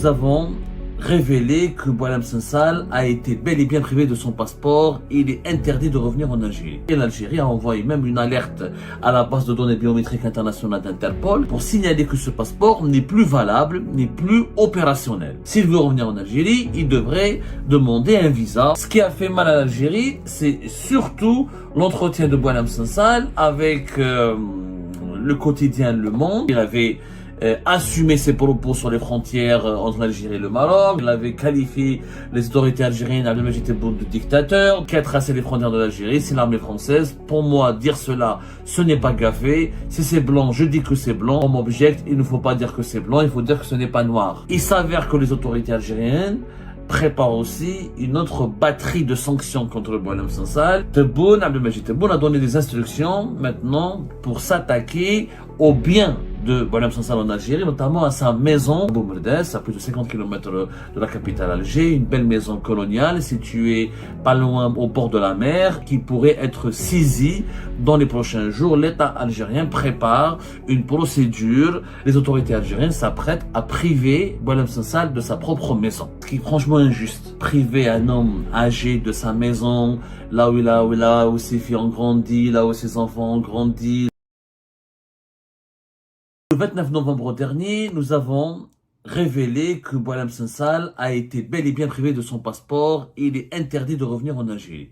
nous avons révélé que Boualem Sansal a été bel et bien privé de son passeport et il est interdit de revenir en Algérie. Et l'Algérie a envoyé même une alerte à la base de données biométriques internationale d'Interpol pour signaler que ce passeport n'est plus valable, n'est plus opérationnel. S'il veut revenir en Algérie, il devrait demander un visa. Ce qui a fait mal à l'Algérie, c'est surtout l'entretien de Boualem Sansal avec le quotidien Le Monde. Il avait assumé ses propos sur les frontières entre l'Algérie et le Maroc. Il avait qualifié les autorités algériennes Abdelmadjid Tebboune de dictateur, qui a tracé les frontières de l'Algérie, c'est l'armée française. Pour moi, dire cela, ce n'est pas gaffé. Si c'est blanc, je dis que c'est blanc. On m'objecte, il ne faut pas dire que c'est blanc, il faut dire que ce n'est pas noir. Il s'avère que les autorités algériennes prépare aussi une autre batterie de sanctions contre Boualem Sansal. Abdelmadjid Tebboune a donné des instructions maintenant pour s'attaquer aux biens de Boualem Sansal en Algérie, notamment à sa maison Boumerdès, à plus de 50 km de la capitale Alger, une belle maison coloniale située pas loin au bord de la mer qui pourrait être saisie dans les prochains jours. L'État algérien prépare une procédure. Les autorités algériennes s'apprêtent à priver Boualem Sansal de sa propre maison. Ce qui est franchement injuste. Priver un homme âgé de sa maison, là où ses filles ont grandi, là où ses enfants ont grandi. Le 29 novembre dernier, nous avons révélé que Boualem Sansal a été bel et bien privé de son passeport et il est interdit de revenir en Algérie.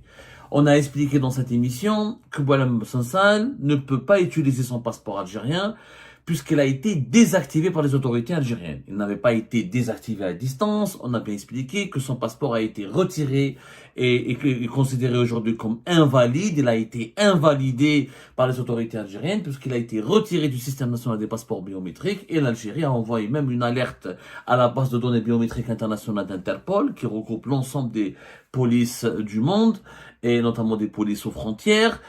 On a expliqué dans cette émission que Boualem Sansal ne peut pas utiliser son passeport algérien puisqu'il a été désactivé par les autorités algériennes. Il n'avait pas été désactivé à distance. On a bien expliqué que son passeport a été retiré et considéré aujourd'hui comme invalide. Il a été invalidé par les autorités algériennes puisqu'il a été retiré du système national des passeports biométriques et l'Algérie a envoyé même une alerte à la base de données biométriques internationale d'Interpol qui regroupe l'ensemble des polices du monde et notamment des polices aux frontières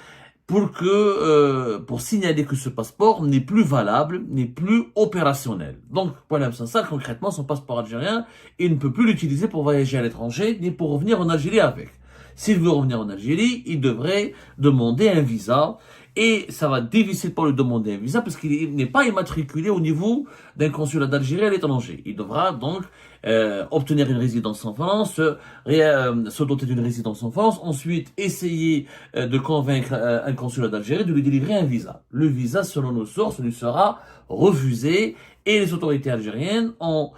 pour signaler que ce passeport n'est plus valable, n'est plus opérationnel. Donc, Boualem Sansal, concrètement, son passeport algérien, il ne peut plus l'utiliser pour voyager à l'étranger, ni pour revenir en Algérie avec. S'il veut revenir en Algérie, il devrait demander un visa. Et ça va être difficile pour lui demander un visa parce qu'il n'est pas immatriculé au niveau d'un consulat d'Algérie à l'étranger. Il devra donc obtenir une résidence en France, se doter d'une résidence en France, ensuite essayer de convaincre un consulat d'Algérie de lui délivrer un visa. Le visa, selon nos sources, lui sera refusé et les autorités algériennes ont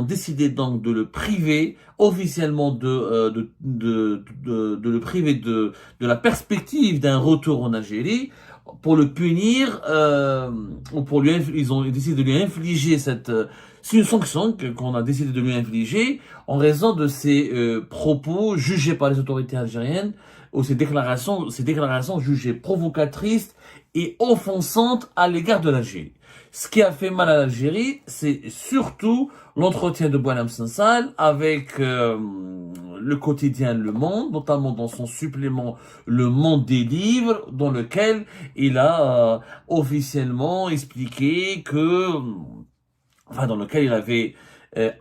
décidé donc de le priver officiellement de le priver de la perspective d'un retour en Algérie pour le punir ou pour lui ils ont décidé de lui infliger c'est une sanction qu'on a décidé de lui infliger en raison de ses propos jugés par les autorités algériennes ou ses déclarations jugées provocatrices et offensantes à l'égard de l'Algérie. Ce qui a fait mal à l'Algérie, c'est surtout l'entretien de Boualem Sansal avec le quotidien Le Monde, notamment dans son supplément Le Monde des livres, dans lequel il a officiellement expliqué dans lequel il avait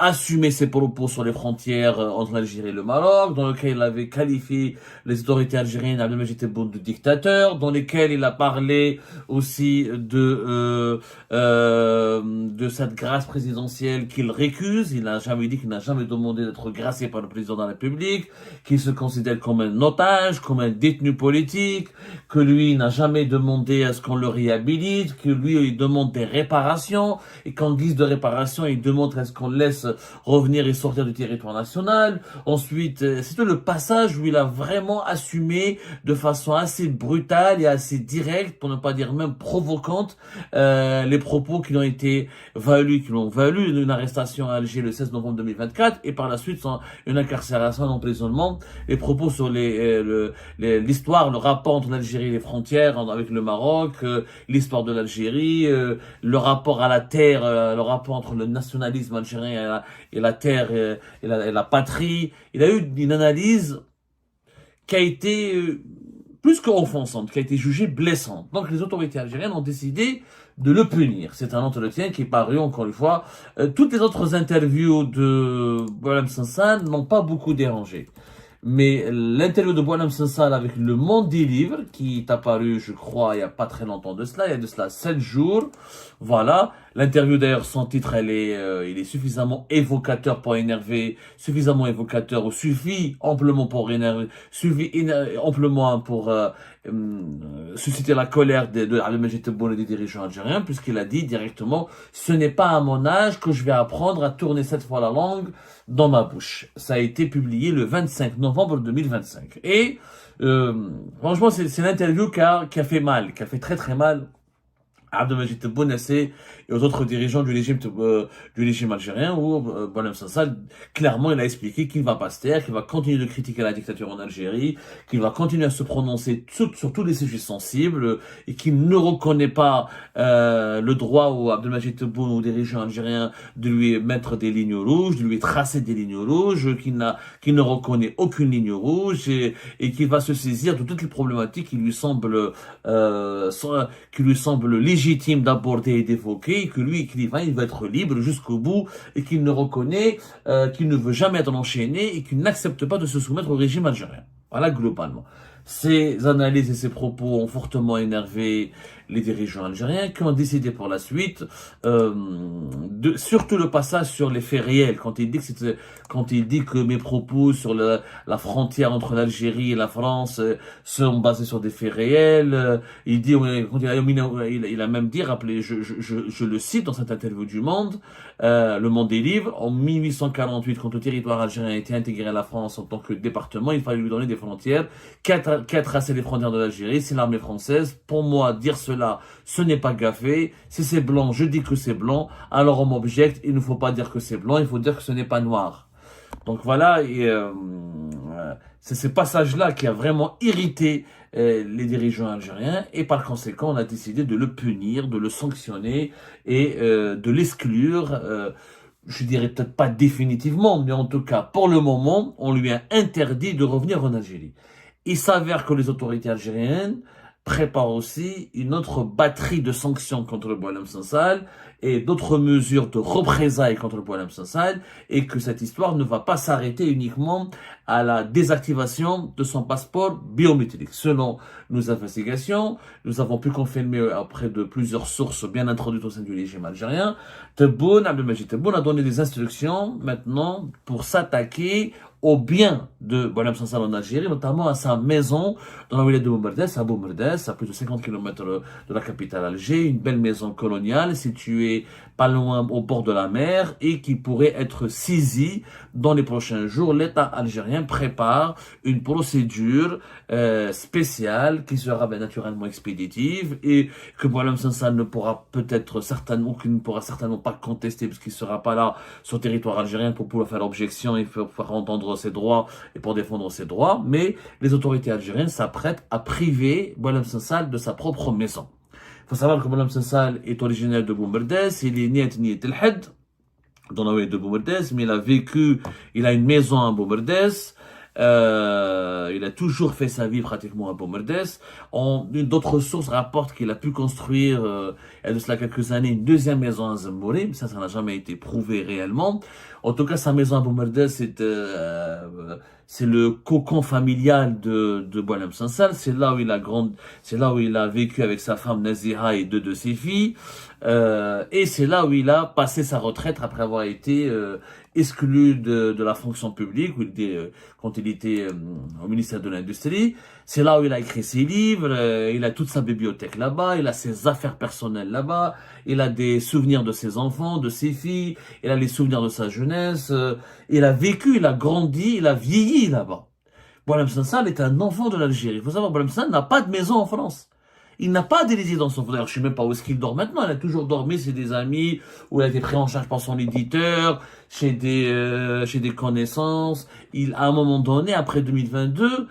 assumé ses propos sur les frontières entre l'Algérie et le Maroc, dans lequel il avait qualifié les autorités algériennes Abdelmadjid Tebboune de dictateur, dans lesquels il a parlé aussi de cette grâce présidentielle qu'il récuse. Il n'a jamais dit qu'il n'a jamais demandé d'être gracié par le président de la République, qu'il se considère comme un otage, comme un détenu politique, que lui n'a jamais demandé à ce qu'on le réhabilite, que lui il demande des réparations et qu'en guise de réparation il demande à ce qu'on laisse revenir et sortir du territoire national. Ensuite, c'était le passage où il a vraiment assumé de façon assez brutale et assez directe, pour ne pas dire même provocante, les propos qui l'ont valu une arrestation à Alger le 16 novembre 2024 et par la suite une incarcération, un emprisonnement. Les propos sur l'histoire, le rapport entre l'Algérie et les frontières avec le Maroc, l'histoire de l'Algérie, le rapport à la terre, le rapport entre le nationalisme algérien et la terre et la patrie. Il a eu une analyse qui a été plus qu'offensante, qui a été jugée blessante. Donc les autorités algériennes ont décidé de le punir. C'est un entretien qui est paru, encore une fois. Toutes les autres interviews de Boualem Sansal n'ont pas beaucoup dérangé. Mais l'interview de Boualem Sansal avec Le Monde des livres, qui est apparu, je crois, il n'y a pas très longtemps de cela, il y a de cela 7 jours, voilà, L'interview d'ailleurs, son titre, il est suffisamment évocateur pour énerver, suffisamment évocateur, ou suffit amplement pour énerver, suffit amplement pour susciter la colère de Abdelmajid Tebboune et des dirigeants algériens, puisqu'il a dit directement, ce n'est pas à mon âge que je vais apprendre à tourner cette fois la langue dans ma bouche. Ça a été publié le 25 novembre 2025. Et franchement, c'est l'interview qui a fait mal, qui a fait très très mal Abdelmajid Tebboune et aux autres dirigeants du régime algérien, où Boualem Sansal, clairement, il a expliqué qu'il ne va pas se taire, qu'il va continuer de critiquer la dictature en Algérie, qu'il va continuer à se prononcer sur tous les sujets sensibles, et qu'il ne reconnaît pas le droit au Abdelmajid Tebboune, aux dirigeants algériens, de lui mettre des lignes rouges, de lui tracer des lignes rouges, qu'il ne reconnaît aucune ligne rouge, et qu'il va se saisir de toutes les problématiques qui lui semblent légitime d'aborder et d'évoquer, que lui, il va être libre jusqu'au bout, et qu'il ne reconnaît, qu'il ne veut jamais être enchaîné, et qu'il n'accepte pas de se soumettre au régime algérien. Voilà, globalement. Ces analyses et ces propos ont fortement énervé les dirigeants algériens, qui ont décidé pour la suite, surtout le passage sur les faits réels, quand il dit que mes propos sur la frontière entre l'Algérie et la France sont basés sur des faits réels. Il dit, il a même dit, rappelez, je le cite dans cette interview du Monde, Le Monde est libre, en 1848, quand le territoire algérien a été intégré à la France en tant que département, il fallait lui donner des frontières, qui a tracé les frontières de l'Algérie, c'est l'armée française. Pour moi, dire cela, ce n'est pas gaffé. Si c'est blanc, je dis que c'est blanc. Alors on m'objecte, il ne faut pas dire que c'est blanc, il faut dire que ce n'est pas noir. Donc voilà, et c'est ce passage-là qui a vraiment irrité les dirigeants algériens, et par conséquent, on a décidé de le punir, de le sanctionner et de l'exclure. Je dirais peut-être pas définitivement, mais en tout cas, pour le moment, on lui a interdit de revenir en Algérie. Il s'avère que les autorités algériennes préparent aussi une autre batterie de sanctions contre Boualem Sansal et d'autres mesures de représailles contre Boualem Sansal, et que cette histoire ne va pas s'arrêter uniquement à la désactivation de son passeport biométrique. Selon nos investigations, nous avons pu confirmer auprès de plusieurs sources bien introduites au sein du régime algérien, Abdelmajid Tebboune a donné des instructions maintenant pour s'attaquer au bien de Boualem Sansal en Algérie, notamment à sa maison dans la wilaya de Boumerdès, à Boumerdès, à plus de 50 km de la capitale Alger, une belle maison coloniale située pas loin au bord de la mer et qui pourrait être saisie dans les prochains jours. L'État algérien prépare une procédure spéciale qui sera bien naturellement expéditive, et que Boualem Sansal ne pourra certainement pas contester, parce qu'il ne sera pas là sur le territoire algérien pour pouvoir faire objection et pour pouvoir entendre ses droits et pour défendre ses droits. Mais les autorités algériennes s'apprêtent à priver Boualem Sansal de sa propre maison. Il faut savoir que Boualem Sansal est originaire de Boumerdès, il est né à Tniet El Had, dans la ville de Boumerdès, mais il a une maison à Boumerdès. Il a toujours fait sa vie pratiquement à Boumerdès. D'autres sources rapportent qu'il a pu construire, il y a de cela quelques années, une deuxième maison à Zemmouri, mais ça n'a jamais été prouvé réellement. En tout cas, sa maison à Boumerdès, c'est le cocon familial de Boualem Sansal. C'est là où il a vécu avec sa femme Naziha et deux de ses filles. Et c'est là où il a passé sa retraite après avoir été exclu de la fonction publique, quand il était au ministère de l'Industrie. C'est là où il a écrit ses livres, il a toute sa bibliothèque là-bas, il a ses affaires personnelles là-bas, il a des souvenirs de ses enfants, de ses filles, il a les souvenirs de sa jeunesse, il a vécu, il a grandi, il a vieilli là-bas. Boualem Sansal est un enfant de l'Algérie. Il faut savoir, Boualem Sansal n'a pas de maison en France. Il n'a pas de résidence en France. D'ailleurs, je ne sais même pas où est-ce qu'il dort maintenant. Il a toujours dormi chez des amis, où il a été pris en charge par son éditeur, chez des connaissances. À un moment donné, après 2022,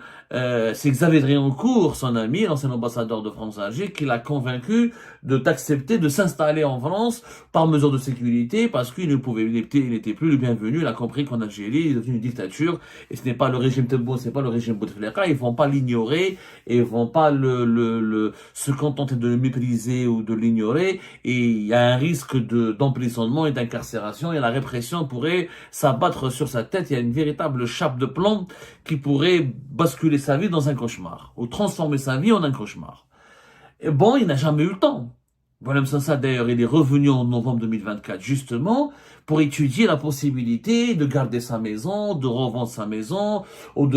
c'est Xavier Driancourt, son ami, l'ancien ambassadeur de France à Alger, qui l'a convaincu d'accepter de s'installer en France par mesure de sécurité, parce qu'il n'était plus le bienvenu. Il a compris qu'en Algérie, il est devenu une dictature, et ce n'est pas le régime Tebboune, ce n'est pas le régime Bouteflika. Ils vont pas l'ignorer, et ils vont pas se contenter de le mépriser ou de l'ignorer, et il y a un risque d'emprisonnement et d'incarcération, et la répression pourrait s'abattre sur sa tête. Il y a une véritable chape de plomb qui pourrait basculer sa vie dans un cauchemar, ou transformer sa vie en un cauchemar. Et bon, il n'a jamais eu le temps. Boualem Sansal, d'ailleurs, il est revenu en novembre 2024, justement, pour étudier la possibilité de garder sa maison, de revendre sa maison, ou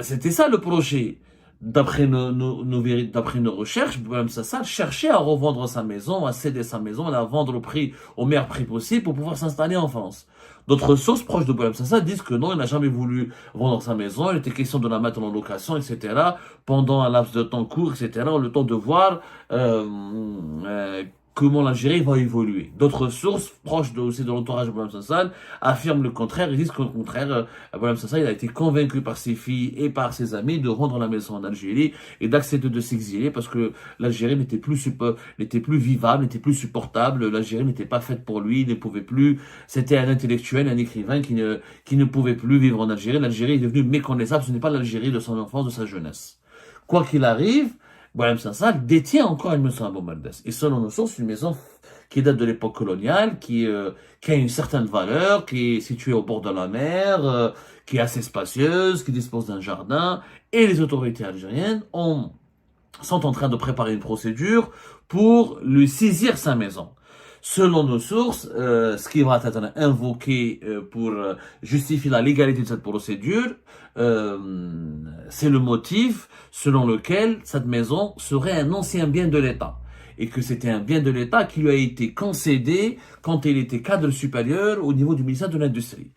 c'était ça le projet. D'après nos recherches, Boualem Sansal cherchait à revendre sa maison, à céder sa maison, à la vendre au meilleur prix possible pour pouvoir s'installer en France. D'autres sources proches de Boualem Sansal disent que non, il n'a jamais voulu vendre sa maison, il était question de la mettre en location, etc., pendant un laps de temps court, etc., le temps de voir comment l'Algérie va évoluer. D'autres sources proches aussi de l'entourage de Boualem Sansal affirment le contraire. Ils disent qu'au contraire, Boualem Sansal il a été convaincu par ses filles et par ses amis de rendre la maison en Algérie et d'accepter de s'exiler parce que l'Algérie n'était plus vivable, n'était plus supportable. L'Algérie n'était pas faite pour lui, il ne pouvait plus. C'était un intellectuel, un écrivain qui ne pouvait plus vivre en Algérie. L'Algérie est devenue méconnaissable. Ce n'est pas l'Algérie de son enfance, de sa jeunesse. Quoi qu'il arrive, Boualem Sansal détient encore une maison à Boumerdès. Et selon nos sources, une maison qui date de l'époque coloniale, qui a une certaine valeur, qui est située au bord de la mer, qui est assez spacieuse, qui dispose d'un jardin. Et les autorités algériennes sont en train de préparer une procédure pour lui saisir sa maison. Selon nos sources, ce qui va être invoqué pour justifier la légalité de cette procédure, c'est le motif selon lequel cette maison serait un ancien bien de l'État et que c'était un bien de l'État qui lui a été concédé quand il était cadre supérieur au niveau du ministère de l'Industrie.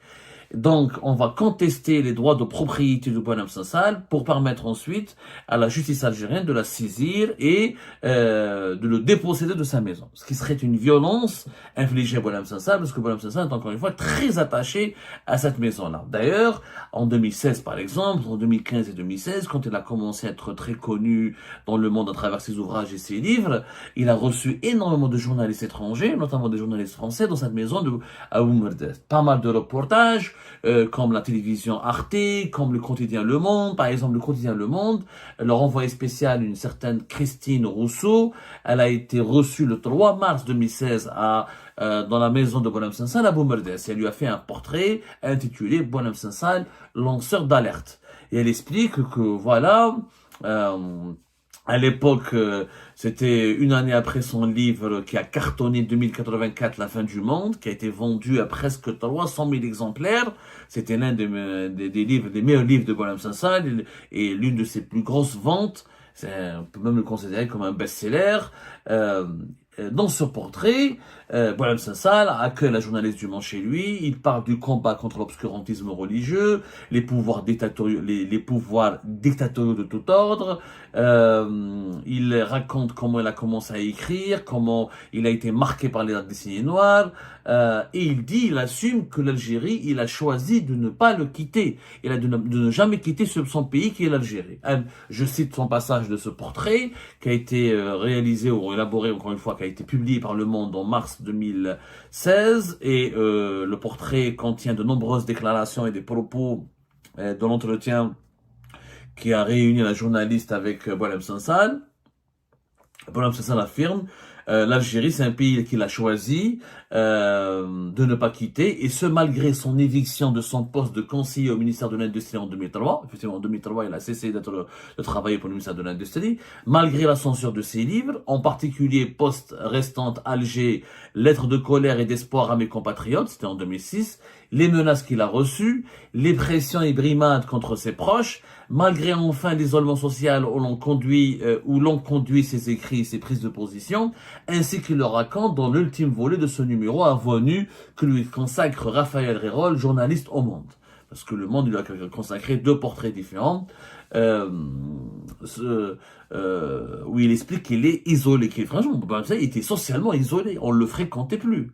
Donc, on va contester les droits de propriété de Boualem Sansal pour permettre ensuite à la justice algérienne de la saisir et de le déposséder de sa maison. Ce qui serait une violence infligée à Boualem Sansal parce que Boualem Sansal est encore une fois très attaché à cette maison-là. D'ailleurs, en 2016 par exemple, en 2015 et 2016, quand il a commencé à être très connu dans le monde à travers ses ouvrages et ses livres, il a reçu énormément de journalistes étrangers, notamment des journalistes français, dans cette maison à Boumerdès. Pas mal de reportages, comme la télévision Arte, comme le quotidien Le Monde. Par exemple, le quotidien Le Monde, leur envoyé spécial, une certaine Christine Rousseau, elle a été reçue le 3 mars 2016 dans la maison de Boualem Sansal à Boumerdès. Elle lui a fait un portrait intitulé Boualem Sansal, lanceur d'alerte. Et elle explique que voilà, à l'époque, c'était une année après son livre qui a cartonné 2084, La fin du monde, qui a été vendu à presque 300 000 exemplaires. C'était l'un des livres, des meilleurs livres de Boualem Sansal et l'une de ses plus grosses ventes. On peut même le considérer comme un best-seller. Dans ce portrait, Boualem Sansal accueille la journaliste du Mans chez lui. Il parle du combat contre l'obscurantisme religieux, les pouvoirs dictatoriaux, les pouvoirs dictatoriaux de tout ordre. Il raconte comment il a commencé à écrire, comment il a été marqué par les décennies noires. Et il assume que l'Algérie, il a choisi de ne pas le quitter. Il a de ne jamais quitter son pays qui est l'Algérie. Je cite son passage de ce portrait qui a été réalisé ou élaboré encore une fois, qui a été publié par Le Monde en mars 2016 et le portrait contient de nombreuses déclarations et des propos de l'entretien qui a réuni la journaliste avec Boualem Sansal. Boualem Sansal affirme l'Algérie, c'est un pays qu'il a choisi de ne pas quitter, et ce malgré son éviction de son poste de conseiller au ministère de l'Industrie en 2003. Effectivement, en 2003, il a cessé de travailler pour le ministère de l'Industrie, malgré la censure de ses livres, en particulier Poste restante Alger, lettres de colère et d'espoir à mes compatriotes, c'était en 2006, les menaces qu'il a reçues, les pressions et brimades contre ses proches, malgré enfin l'isolement social où l'on conduit ses écrits, ses prises de position, ainsi qu'il le raconte dans l'ultime volet de ce numéro Avenu que lui consacre Raphaël Rérol, journaliste au Monde. Parce que Le Monde lui a consacré 2 portraits différents, où il explique qu'il est isolé, franchement, il était socialement isolé, on ne le fréquentait plus.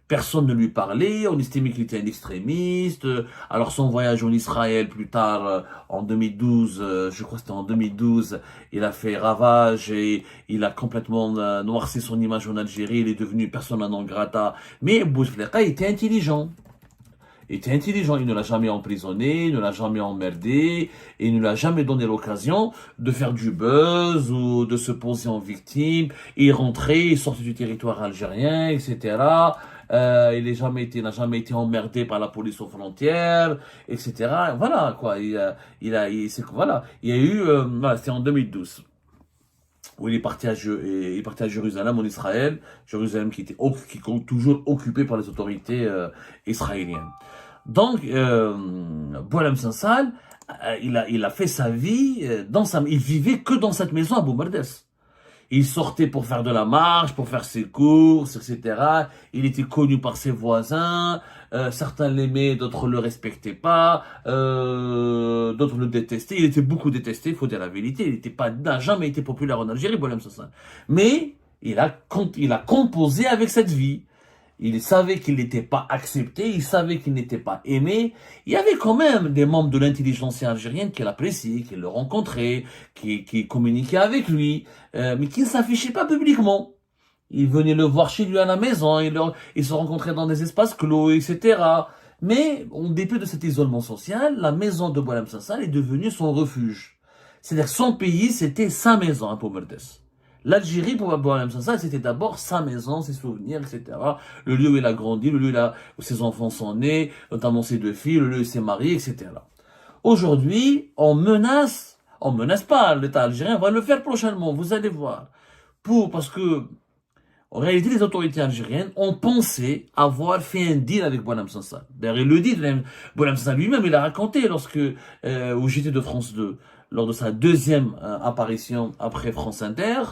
Personne ne lui parlait, on estimait qu'il était un extrémiste. Alors son voyage en Israël plus tard, en 2012, je crois que c'était en 2012, il a fait ravage et il a complètement noirci son image en Algérie, il est devenu persona non grata. Mais Bouteflika était intelligent. Il ne l'a jamais emprisonné, il ne l'a jamais emmerdé, et il ne l'a jamais donné l'occasion de faire du buzz ou de se poser en victime. Il rentrait, il sortait du territoire algérien, etc. Il n'a jamais été emmerdé par la police aux frontières, etc. Voilà, quoi. Voilà. Il y a eu, voilà, c'était en 2012. où il est parti à Jérusalem, en Israël, Jérusalem qui est toujours occupée par les autorités israéliennes. Donc, Boualem Sansal, il a fait sa vie il vivait que dans cette maison à Boumerdes. Il sortait pour faire de la marche, pour faire ses courses, etc. Il était connu par ses voisins. Certains l'aimaient, d'autres le respectaient pas. D'autres le détestaient. Il était beaucoup détesté, il faut dire la vérité. N'a jamais été populaire en Algérie, Boualem Sansal. Mais il a composé avec cette vie. Il savait qu'il n'était pas accepté, il savait qu'il n'était pas aimé. Il y avait quand même des membres de l'intelligence algérienne qui l'appréciaient, qui le rencontraient, qui communiquaient avec lui, mais qui ne s'affichaient pas publiquement. Ils venaient le voir chez lui à la maison, ils se rencontraient dans des espaces clos, etc. Mais, en dépit de cet isolement social, la maison de Boualem Sansal est devenue son refuge. C'est-à-dire que son pays, c'était sa maison à Boumerdes. L'Algérie, pour Boualem Sansal, c'était d'abord sa maison, ses souvenirs, etc. Le lieu où il a grandi, le lieu où ses enfants sont nés, notamment ses 2 filles, le lieu où il s'est marié, etc. Aujourd'hui, on menace pas, l'État algérien va le faire prochainement, vous allez voir. Parce que, en réalité, les autorités algériennes ont pensé avoir fait un deal avec Boualem Sansal. D'ailleurs, il le dit, Boualem Sansal lui-même, il a raconté au JT de France 2, lors de sa 2e apparition après France Inter,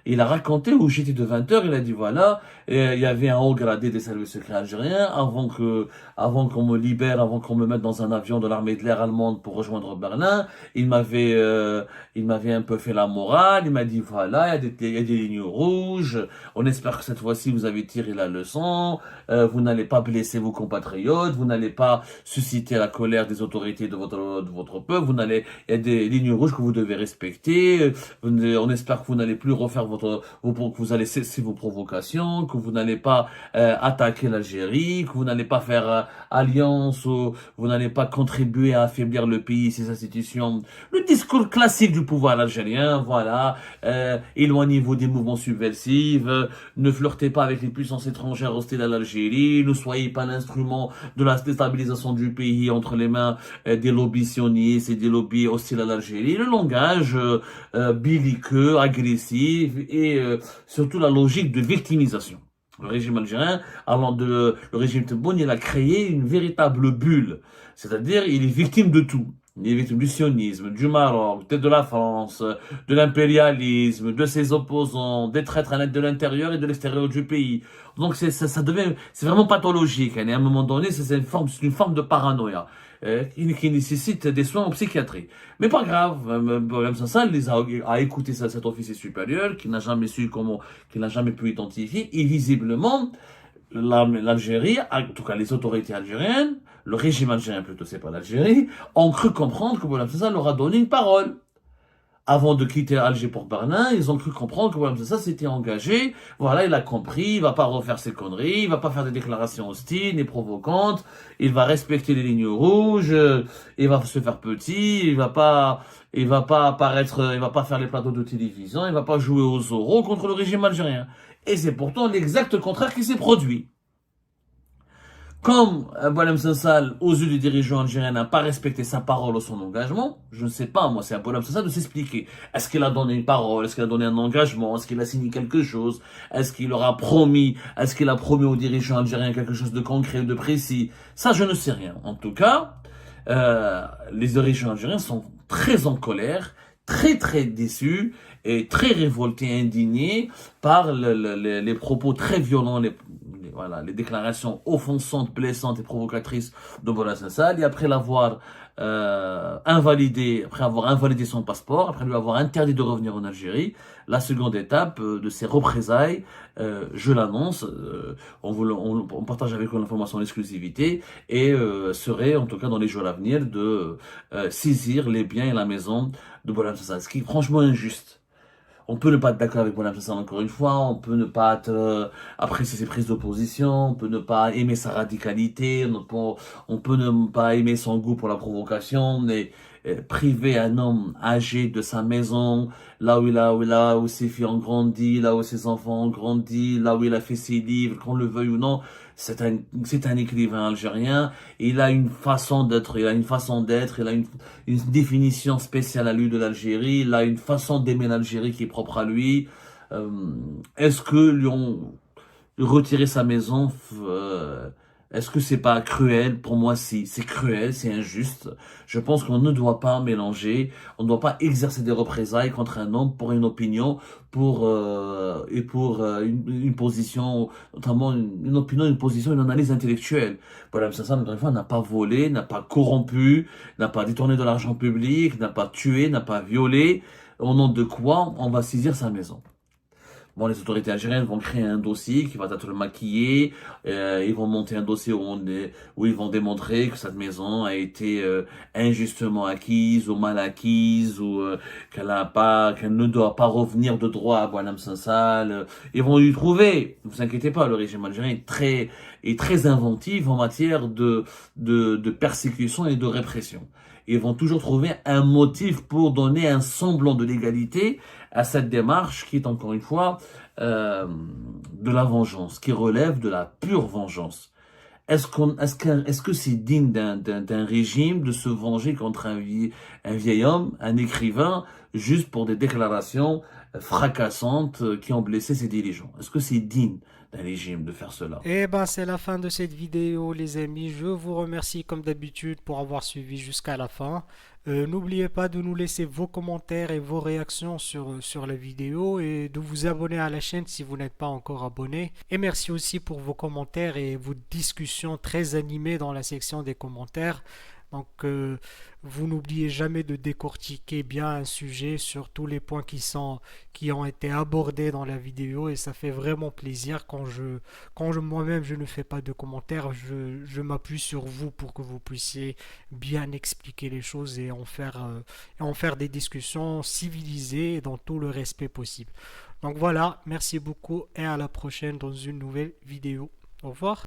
il a raconté au JT de 20h, il a dit voilà, il y avait un haut gradé des services secrets algériens, avant qu'on me libère, avant qu'on me mette dans un avion de l'armée de l'air allemande pour rejoindre Berlin, il m'avait un peu fait la morale, il m'a dit voilà, il y a des lignes rouges, on espère que cette fois-ci vous avez tiré la leçon, vous n'allez pas blesser vos compatriotes, vous n'allez pas susciter la colère des autorités de votre peuple, il y a des lignes rouges que vous devez respecter, on espère que vous n'allez plus refaire que vous allez cesser vos provocations, que vous n'allez pas attaquer l'Algérie, que vous n'allez pas faire alliance, ou vous n'allez pas contribuer à affaiblir le pays, ses institutions. Le discours classique du pouvoir algérien, voilà, éloignez-vous des mouvements subversifs, ne flirtez pas avec les puissances étrangères hostiles à l'Algérie, ne soyez pas l'instrument de la déstabilisation du pays entre les mains des lobbies sionistes et des lobbies hostiles à l'Algérie. Le langage belliqueux, agressif, et surtout la logique de victimisation. Le régime algérien, le régime Tebboune, il a créé une véritable bulle. C'est-à-dire, il est victime de tout. Il est victime du sionisme, du Maroc, de la France, de l'impérialisme, de ses opposants, des traîtres à de l'intérieur et de l'extérieur du pays. Donc c'est vraiment pathologique. Et à un moment donné, c'est une forme de paranoïa qui nécessite des soins en psychiatrie. Mais pas grave, Boualem Sansal a écouté cet officier supérieur qui n'a jamais pu identifier. Et visiblement, l'Algérie, en tout cas les autorités algériennes, le régime algérien plutôt, c'est pas l'Algérie, ont cru comprendre que Boualem Sansal leur a donné une parole. Avant de quitter Alger pour Berlin, ils ont cru comprendre que Boualem Sansal s'était engagé. Voilà, il a compris, il va pas refaire ses conneries, il va pas faire des déclarations hostiles et provocantes, il va respecter les lignes rouges, il va se faire petit, il va pas apparaître, il va pas faire les plateaux de télévision, il va pas jouer aux oraux contre le régime algérien. Et c'est pourtant l'exact contraire qui s'est produit. Comme Boualem Sansal, aux yeux du dirigeant algérien, n'a pas respecté sa parole ou son engagement, je ne sais pas, moi, c'est à Boualem Sansal de s'expliquer. Est-ce qu'il a donné une parole? Est-ce qu'il a donné un engagement? Est-ce qu'il a signé quelque chose? Est-ce qu'il a promis aux dirigeants algériens quelque chose de concret, de précis? Ça, je ne sais rien. En tout cas, les dirigeants algériens sont très en colère, très très déçus et très révoltés, indignés par les propos très violents, les déclarations offensantes, blessantes et provocatrices de Boualem Sansal. Et après l'avoir après avoir invalidé son passeport, après lui avoir interdit de revenir en Algérie, la seconde étape de ces représailles, je l'annonce, on partage avec vous l'information en exclusivité, et serait, en tout cas dans les jours à venir, de saisir les biens et la maison de Boualem Sansal, ce qui est franchement injuste. On peut ne pas être d'accord avec Boualem Sansal encore une fois, on peut ne pas apprécier ses prises d'opposition, on peut ne pas aimer sa radicalité, on peut ne pas aimer son goût pour la provocation, mais priver un homme âgé de sa maison, là où ses filles ont grandi, là où ses enfants ont grandi, là où il a fait ses livres, qu'on le veuille ou non. C'est un écrivain algérien. Il a une façon d'être, il a une définition spéciale à lui de l'Algérie. Il a une façon d'aimer l'Algérie qui est propre à lui. Euh, Est-ce que lui ont retiré sa maison, est-ce que c'est pas cruel? Pour moi, si, c'est cruel, c'est injuste. Je pense qu'on ne doit pas mélanger, on ne doit pas exercer des représailles contre un homme pour une opinion, une position, notamment une opinion, une position, une analyse intellectuelle. Voilà, ça, encore une fois, n'a pas volé, n'a pas corrompu, n'a pas détourné de l'argent public, n'a pas tué, n'a pas violé. Au nom de quoi on va saisir sa maison? Bon, les autorités algériennes vont créer un dossier qui va être maquillé. Ils vont monter un dossier où ils vont démontrer que cette maison a été injustement acquise ou mal acquise ou qu'elle ne doit pas revenir de droit à Boualem Sansal. Ils vont y trouver. Ne vous inquiétez pas, le régime algérien est très inventif en matière de persécution et de répression. Ils vont toujours trouver un motif pour donner un semblant de légalité à cette démarche qui est encore une fois de la vengeance, qui relève de la pure vengeance. Est-ce que c'est digne d'un régime de se venger contre un vieil homme, un écrivain, juste pour des déclarations fracassantes qui ont blessé ses dirigeants? Est-ce que c'est digne d'un régime de faire cela? Et ben c'est la fin de cette vidéo les amis. Je vous remercie comme d'habitude pour avoir suivi jusqu'à la fin. N'oubliez pas de nous laisser vos commentaires et vos réactions sur la vidéo et de vous abonner à la chaîne si vous n'êtes pas encore abonné. Et merci aussi pour vos commentaires et vos discussions très animées dans la section des commentaires. Donc, vous n'oubliez jamais de décortiquer bien un sujet sur tous les points qui ont été abordés dans la vidéo et ça fait vraiment plaisir quand moi-même je ne fais pas de commentaires, je m'appuie sur vous pour que vous puissiez bien expliquer les choses et en faire des discussions civilisées et dans tout le respect possible. Donc voilà, merci beaucoup et à la prochaine dans une nouvelle vidéo. Au revoir.